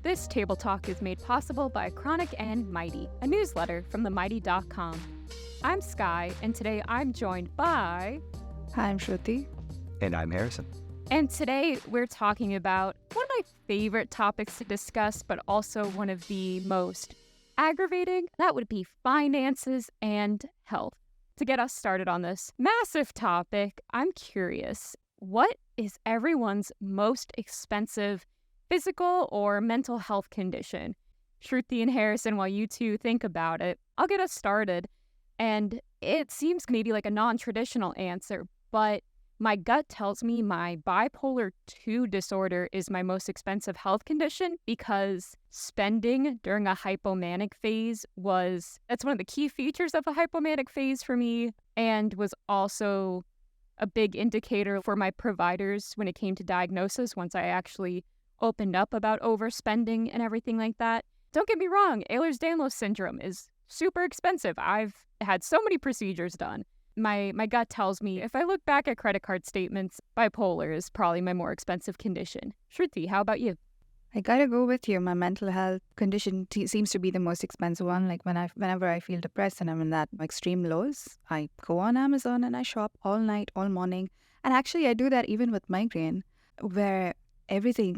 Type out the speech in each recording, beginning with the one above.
This Table Talk is made possible by Chronic and Mighty, a newsletter from themighty.com. I'm Skye, and today I'm joined by... Hi, I'm Shruti. And I'm Harrison. And today we're talking about one of my favorite topics to discuss, but also one of the most aggravating. That would be finances and health. To get us started on this massive topic, I'm curious, what is everyone's most expensive physical or mental health condition? Shruti and Harrison, while you two think about it, I'll get us started. And it seems maybe like a non-traditional answer, but my gut tells me my bipolar 2 disorder is my most expensive health condition because spending during a hypomanic phase that's one of the key features of a hypomanic phase for me, and was also a big indicator for my providers when it came to diagnosis once I actually opened up about overspending and everything like that. Don't get me wrong, Ehlers-Danlos syndrome is super expensive. I've had so many procedures done. My gut tells me if I look back at credit card statements, bipolar is probably my more expensive condition. Shruti, how about you? I gotta go with you. My mental health condition seems to be the most expensive one. Like whenever I feel depressed and I'm in that extreme lows, I go on Amazon and I shop all night, all morning. And actually I do that even with migraine, where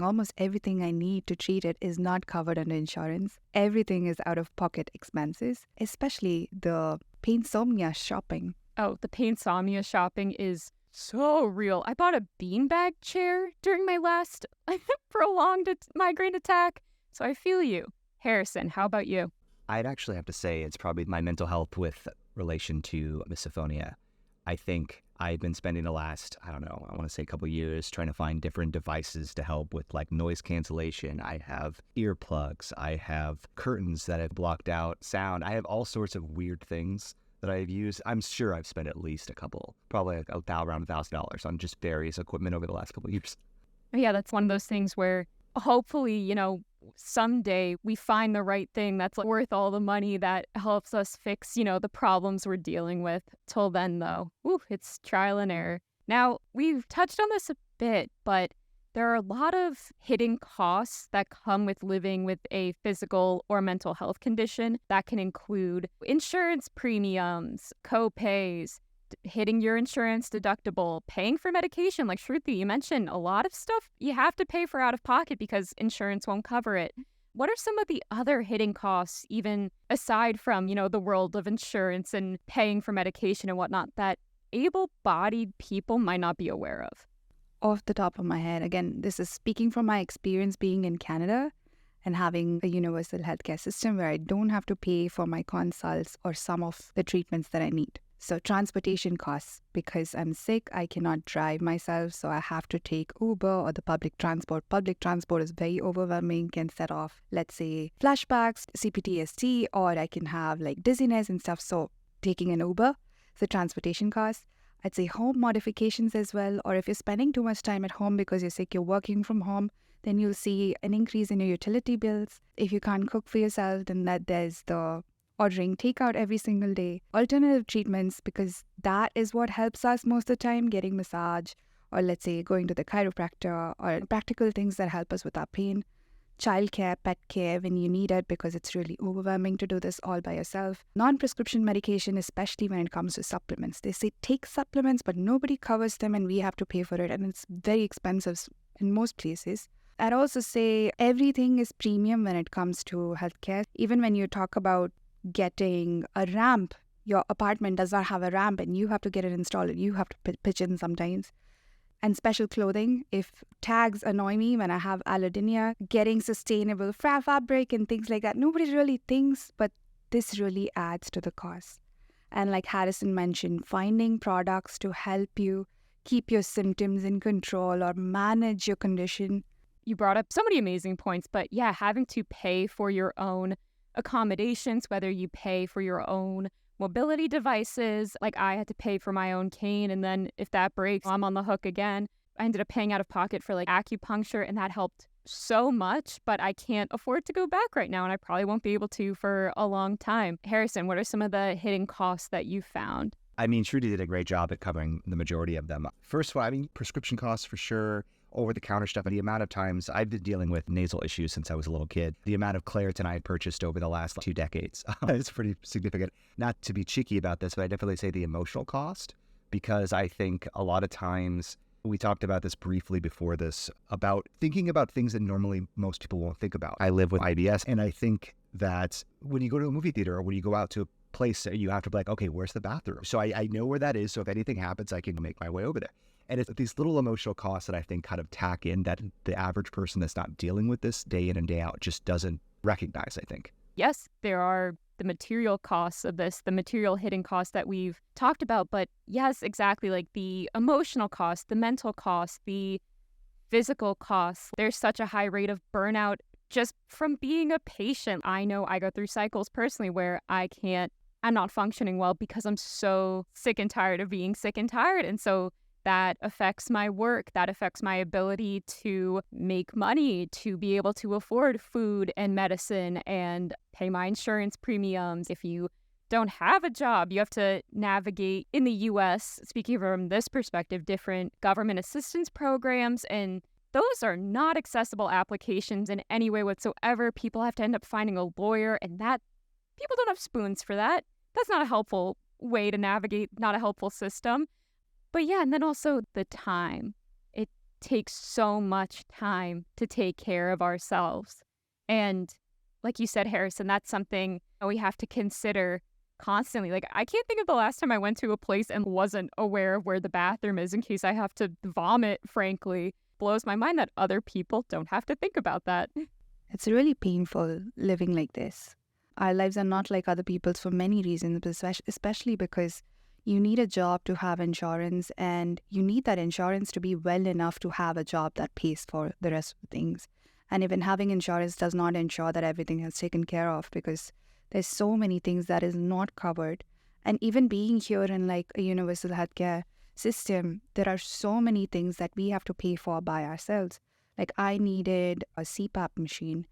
almost everything I need to treat it is not covered under insurance. Everything is out-of-pocket expenses, especially the painsomnia shopping. Oh, the painsomnia shopping is so real. I bought a beanbag chair during my last prolonged migraine attack, so I feel you. Harrison, how about you? I'd actually have to say it's probably my mental health with relation to misophonia. I think I've been spending the last, I want to say a couple of years trying to find different devices to help with like noise cancellation. I have earplugs. I have curtains that have blocked out sound. I have all sorts of weird things that I've used. I'm sure I've spent at least a couple, probably around $1,000 on just various equipment over the last couple of years. Yeah, that's one of those things where hopefully, someday we find the right thing that's worth all the money that helps us fix, the problems we're dealing with. Till then, though, it's trial and error. Now, we've touched on this a bit, but there are a lot of hidden costs that come with living with a physical or mental health condition. That can include insurance premiums, co-pays, hitting your insurance deductible, paying for medication. Like Shruti, you mentioned a lot of stuff you have to pay for out of pocket because insurance won't cover it. What are some of the other hidden costs, even aside from, the world of insurance and paying for medication and whatnot, that able-bodied people might not be aware of? Off the top of my head, again, this is speaking from my experience being in Canada and having a universal healthcare system where I don't have to pay for my consults or some of the treatments that I need. So transportation costs, because I'm sick, I cannot drive myself, so I have to take Uber or the public transport. Public transport is very overwhelming, can set off, let's say, flashbacks, CPTSD, or I can have like dizziness and stuff. So taking an Uber, the transportation costs. I'd say home modifications as well, or if you're spending too much time at home because you're sick, you're working from home, then you'll see an increase in your utility bills. If you can't cook for yourself, then there's the ordering takeout every single day. Alternative treatments, because that is what helps us most of the time, getting massage, or let's say going to the chiropractor, or practical things that help us with our pain. Childcare, pet care when you need it because it's really overwhelming to do this all by yourself. Non-prescription medication, especially when it comes to supplements. They say take supplements, but nobody covers them and we have to pay for it, and it's very expensive in most places. I'd also say everything is premium when it comes to healthcare. Even when you talk about getting a ramp, your apartment does not have a ramp and you have to get it installed and you have to pitch in sometimes. And special clothing, if tags annoy me when I have allodynia, getting sustainable fabric and things like that, nobody really thinks, but this really adds to the cost. And like Harrison mentioned, finding products to help you keep your symptoms in control or manage your condition. You brought up so many amazing points, but yeah, having to pay for your own accommodations, whether you pay for your own mobility devices, like I had to pay for my own cane, and then if that breaks, I'm on the hook again. I ended up paying out of pocket for like acupuncture, and that helped so much, but I can't afford to go back right now, and I probably won't be able to for a long time. Harrison, what are some of the hidden costs that you found? I mean, Shruti did a great job at covering the majority of them. First of all, prescription costs for sure. over-the-counter stuff. And the amount of times I've been dealing with nasal issues since I was a little kid, the amount of Claritin I had purchased over the last 2 decades is pretty significant. Not to be cheeky about this, but I definitely say the emotional cost, because I think a lot of times, we talked about this briefly before this, about thinking about things that normally most people won't think about. I live with IBS, and I think that when you go to a movie theater or when you go out to a place, you have to be like, okay, where's the bathroom? So I know where that is. So if anything happens, I can make my way over there. And it's these little emotional costs that I think kind of tack in that the average person that's not dealing with this day in and day out just doesn't recognize, I think. Yes, there are the material costs of this, the material hidden costs that we've talked about. But yes, exactly, like the emotional cost, the mental cost, the physical costs. There's such a high rate of burnout just from being a patient. I know I go through cycles personally where I'm not functioning well because I'm so sick and tired of being sick and tired. And so that affects my work, that affects my ability to make money, to be able to afford food and medicine and pay my insurance premiums. If you don't have a job, you have to navigate in the US, speaking from this perspective, different government assistance programs, and those are not accessible applications in any way whatsoever. People have to end up finding a lawyer, and that people don't have spoons for that. That's not a helpful way to navigate, not a helpful system. But yeah, and then also the time. It takes so much time to take care of ourselves. And like you said, Harrison, that's something we have to consider constantly. Like, I can't think of the last time I went to a place and wasn't aware of where the bathroom is in case I have to vomit, frankly. Blows my mind that other people don't have to think about that. It's really painful living like this. Our lives are not like other people's for many reasons, especially because you need a job to have insurance, and you need that insurance to be well enough to have a job that pays for the rest of the things. And even having insurance does not ensure that everything is taken care of, because there's so many things that is not covered. And even being here in like a universal healthcare system, there are so many things that we have to pay for by ourselves. Like, I needed a CPAP machine,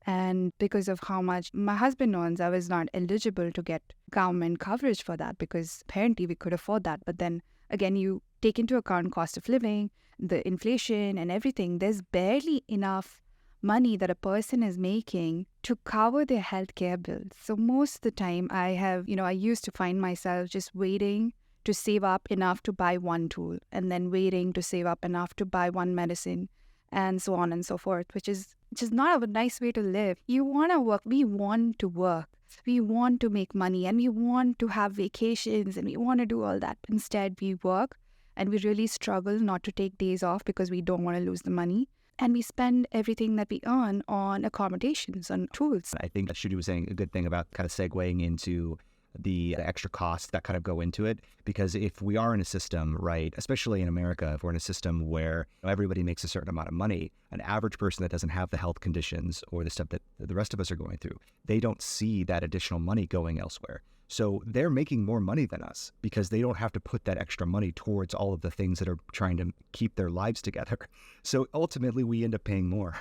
and because of how much my husband earns, I was not eligible to get government coverage for that, because apparently we could afford that. But then again, you take into account cost of living, the inflation and everything. There's barely enough money that a person is making to cover their healthcare bills. So most of the time I used to find myself just waiting to save up enough to buy one tool, and then waiting to save up enough to buy one medicine, and so on and so forth, which is not a nice way to live. You want to work. We want to work. We want to make money, and we want to have vacations, and we want to do all that. Instead, we work, and we really struggle not to take days off because we don't want to lose the money. And we spend everything that we earn on accommodations, on tools. I think Shruti was saying a good thing about kind of segueing into the extra costs that kind of go into it. Because if we are in a system, right, especially in America, if we're in a system where everybody makes a certain amount of money, an average person that doesn't have the health conditions or the stuff that the rest of us are going through, they don't see that additional money going elsewhere. So they're making more money than us because they don't have to put that extra money towards all of the things that are trying to keep their lives together. So ultimately, we end up paying more.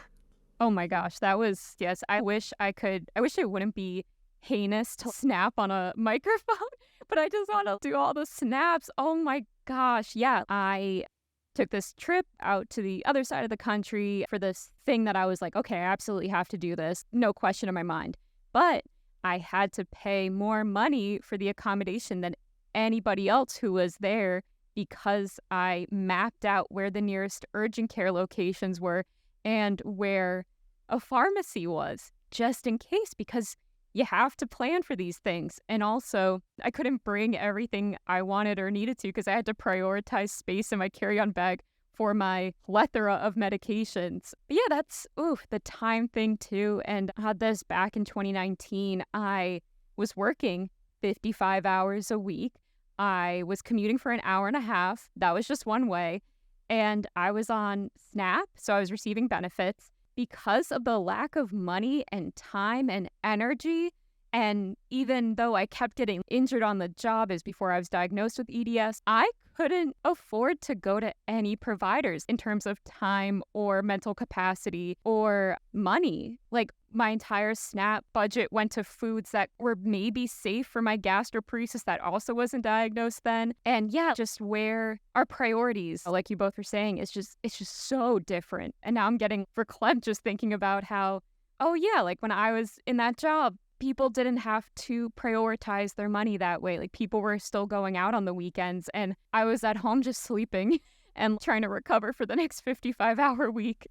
Oh my gosh, yes, I wish it wouldn't be heinous to snap on a microphone, but I just want to do all the snaps. Oh my gosh. Yeah, I took this trip out to the other side of the country for this thing that I was like, okay, I absolutely have to do this. No question in my mind. But I had to pay more money for the accommodation than anybody else who was there because I mapped out where the nearest urgent care locations were and where a pharmacy was, just in case, because you have to plan for these things. And also, I couldn't bring everything I wanted or needed to because I had to prioritize space in my carry-on bag for my plethora of medications. But yeah, that's the time thing too. And I had this back in 2019. I was working 55 hours a week. I was commuting for an hour and a half. That was just one way. And I was on SNAP, so I was receiving benefits. Because of the lack of money and time and energy And even though I kept getting injured on the job as before I was diagnosed with EDS, I couldn't afford to go to any providers in terms of time or mental capacity or money. Like my entire SNAP budget went to foods that were maybe safe for my gastroparesis that also wasn't diagnosed then. And yeah, just where our priorities, like you both were saying, it's just so different. And now I'm getting verklempt just thinking about how, oh yeah, like when I was in that job, people didn't have to prioritize their money that way. Like people were still going out on the weekends and I was at home just sleeping and trying to recover for the next 55-hour week.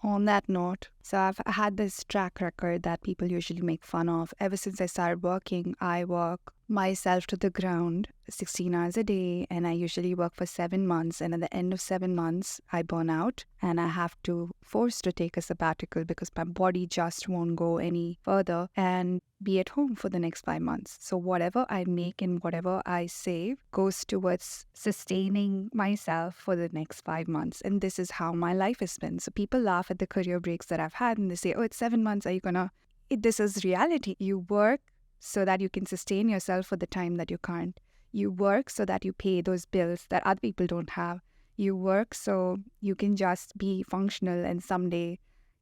On that note, so I've had this track record that people usually make fun of. Ever since I started working, I work myself to the ground 16 hours a day, and I usually work for 7 months. And at the end of 7 months, I burn out and I have to force to take a sabbatical because my body just won't go any further and be at home for the next 5 months. So whatever I make and whatever I save goes towards sustaining myself for the next 5 months. And this is how my life has been. So people laugh at the career breaks that I've had and they say, oh, it's 7 months. Are you gonna... This is reality. You work so that you can sustain yourself for the time that you can't. You work so that you pay those bills that other people don't have. You work so you can just be functional and someday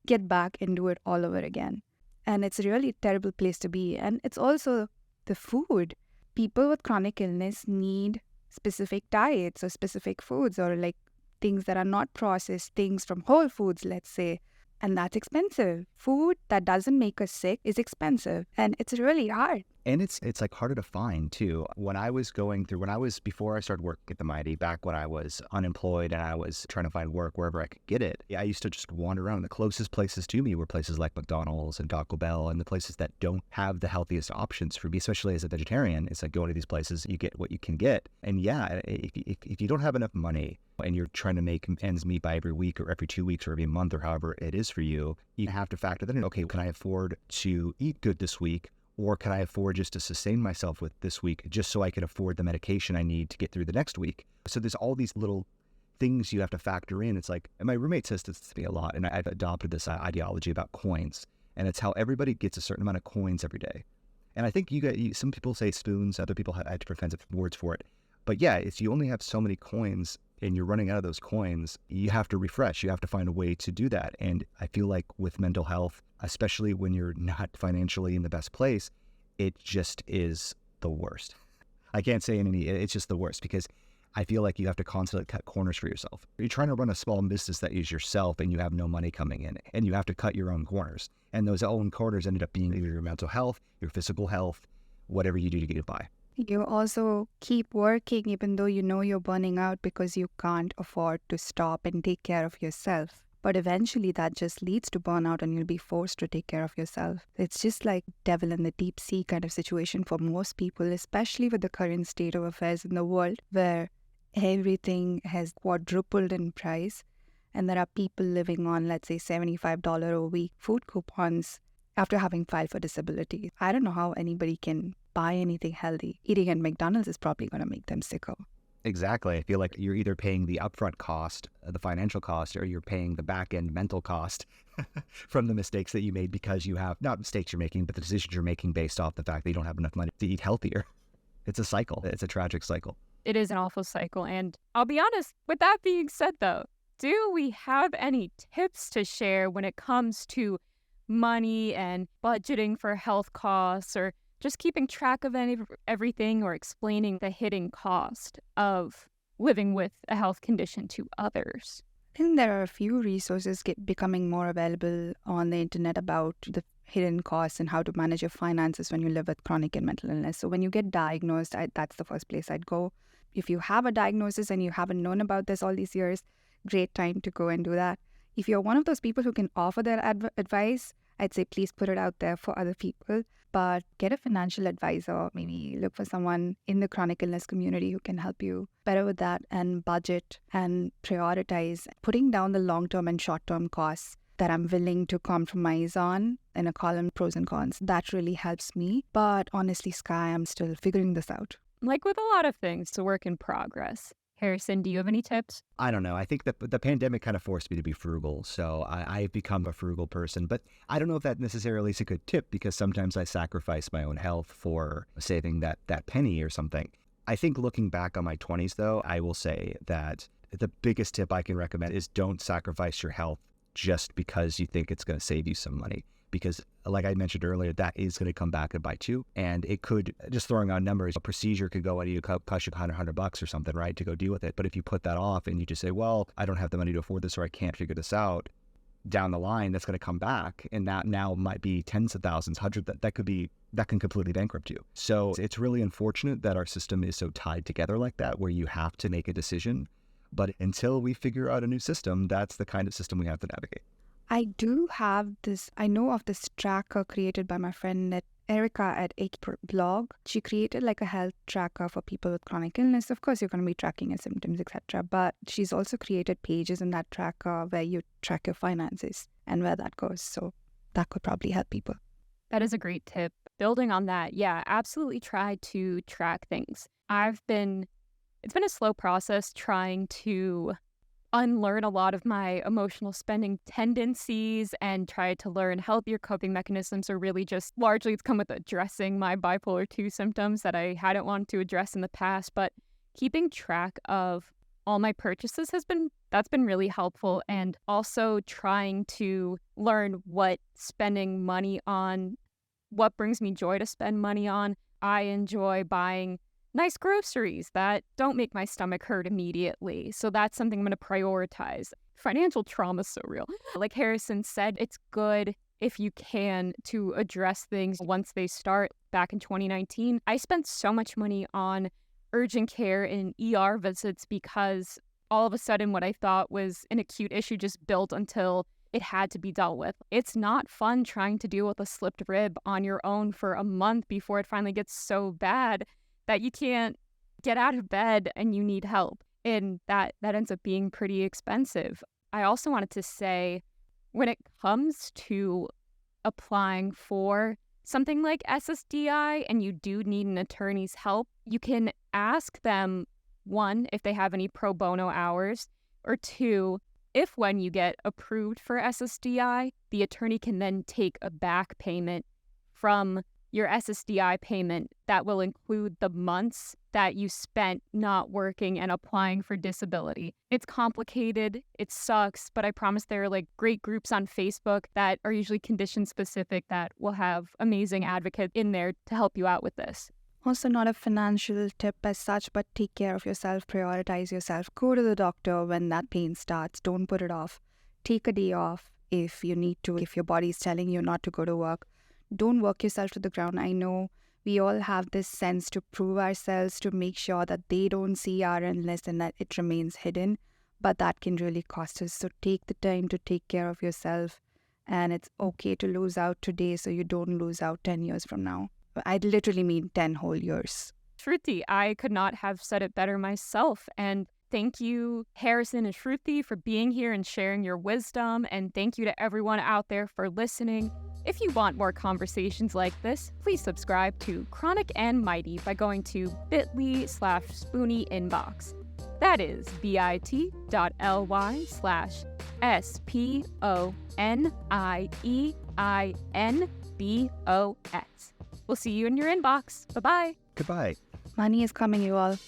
get back and do it all over again. And it's a really terrible place to be. And it's also the food. People with chronic illness need specific diets or specific foods or like things that are not processed, things from whole foods, let's say. And that's expensive. Food that doesn't make us sick is expensive. And it's really hard. And it's like harder to find too. Before I started work at the Mighty, back when I was unemployed and I was trying to find work wherever I could get it, I used to just wander around. The closest places to me were places like McDonald's and Taco Bell and the places that don't have the healthiest options for me, especially as a vegetarian. It's like going to these places, you get what you can get. And yeah, if you don't have enough money and you're trying to make ends meet by every week or every 2 weeks or every month or however it is for you, you have to factor that in. Okay, can I afford to eat good this week? Or can I afford just to sustain myself with this week just so I can afford the medication I need to get through the next week? So there's all these little things you have to factor in. It's like, and my roommate says this to me a lot, and I've adopted this ideology about coins. And it's how everybody gets a certain amount of coins every day. And I think some people say spoons, other people have different kinds of words for it. But yeah, it's you only have so many coins and you're running out of those coins, you have to refresh. You have to find a way to do that. And I feel like with mental health, especially when you're not financially in the best place, it just is the worst. I can't say it's just the worst because I feel like you have to constantly cut corners for yourself. You're trying to run a small business that is yourself and you have no money coming in and you have to cut your own corners. And those own corners ended up being either your mental health, your physical health, whatever you do to get by. You also keep working even though you know you're burning out because you can't afford to stop and take care of yourself. But eventually that just leads to burnout and you'll be forced to take care of yourself. It's just like devil in the deep sea kind of situation for most people, especially with the current state of affairs in the world where everything has quadrupled in price and there are people living on, let's say, $75 a week food coupons after having filed for disability. I don't know how anybody can buy anything healthy. Eating at McDonald's is probably going to make them sicker. Exactly. I feel like you're either paying the upfront cost, the financial cost, or you're paying the back end mental cost from the mistakes that you made because you have, not mistakes you're making, but the decisions you're making based off the fact that you don't have enough money to eat healthier. It's a cycle. It's a tragic cycle. It is an awful cycle. And I'll be honest, with that being said though, do we have any tips to share when it comes to money and budgeting for health costs or just keeping track of everything or explaining the hidden cost of living with a health condition to others? I think there are a few resources becoming more available on the internet about the hidden costs and how to manage your finances when you live with chronic and mental illness. So when you get diagnosed, that's the first place I'd go. If you have a diagnosis and you haven't known about this all these years, great time to go and do that. If you're one of those people who can offer that advice, I'd say please put it out there for other people. But get a financial advisor, maybe look for someone in the chronic illness community who can help you better with that and budget and prioritize, putting down the long-term and short-term costs that I'm willing to compromise on in a column, pros and cons. That really helps me. But honestly, Skye, I'm still figuring this out. Like with a lot of things, it's a work in progress. Harrison, do you have any tips? I don't know. I think that the pandemic kind of forced me to be frugal. So I've become a frugal person. But I don't know if that necessarily is a good tip because sometimes I sacrifice my own health for saving that penny or something. I think looking back on my 20s, though, I will say that the biggest tip I can recommend is don't sacrifice your health just because you think it's going to save you some money. Because like I mentioned earlier, that is going to come back and bite you. And it could, just throwing out numbers, a procedure could go at you, cost you $100 or something, right, to go deal with it. But if you put that off and you just say, well, I don't have the money to afford this or I can't figure this out, down the line, that's going to come back. And that now might be tens of thousands, hundreds, that can completely bankrupt you. So it's really unfortunate that our system is so tied together like that, where you have to make a decision. But until we figure out a new system, that's the kind of system we have to navigate. I do have this, I know of this tracker created by my friend Erica at blog. She created like a health tracker for people with chronic illness. Of course, you're going to be tracking your symptoms, etc. But she's also created pages in that tracker where you track your finances and where that goes. So that could probably help people. That is a great tip. Building on that, yeah, absolutely try to track things. It's been a slow process trying to unlearn a lot of my emotional spending tendencies and try to learn healthier coping mechanisms, or really just largely it's come with addressing my bipolar 2 symptoms that I hadn't wanted to address in the past. But keeping track of all my purchases that's been really helpful, and also trying to learn what spending money on, what brings me joy to spend money on. I enjoy buying nice groceries that don't make my stomach hurt immediately. So that's something I'm going to prioritize. Financial trauma is so real. Like Harrison said, it's good if you can to address things once they start. Back in 2019, I spent so much money on urgent care and ER visits because all of a sudden what I thought was an acute issue just built until it had to be dealt with. It's not fun trying to deal with a slipped rib on your own for a month before it finally gets so bad that you can't get out of bed and you need help. And that ends up being pretty expensive. I also wanted to say, when it comes to applying for something like SSDI and you do need an attorney's help, you can ask them, one, if they have any pro bono hours, or two, if when you get approved for SSDI, the attorney can then take a back payment from your SSDI payment that will include the months that you spent not working and applying for disability. It's complicated, it sucks, but I promise there are like great groups on Facebook that are usually condition specific that will have amazing advocates in there to help you out with this. Also, not a financial tip as such, but take care of yourself, prioritize yourself, go to the doctor when that pain starts, don't put it off. Take a day off if you need to, if your body is telling you not to go to work. Don't work yourself to the ground. I know we all have this sense to prove ourselves, to make sure that they don't see our illness and that it remains hidden, but that can really cost us. So take the time to take care of yourself, and it's okay to lose out today so you don't lose out 10 years from now. I literally mean 10 whole years. Shruti, I could not have said it better myself. And thank you, Harrison and Shruti, for being here and sharing your wisdom. And thank you to everyone out there for listening. If you want more conversations like this, please subscribe to Chronic and Mighty by going to bit.ly/SpoonieInbox. That is bit.ly/SPONIEINBOX. We'll see you in your inbox. Bye-bye. Goodbye. Money is coming, you all.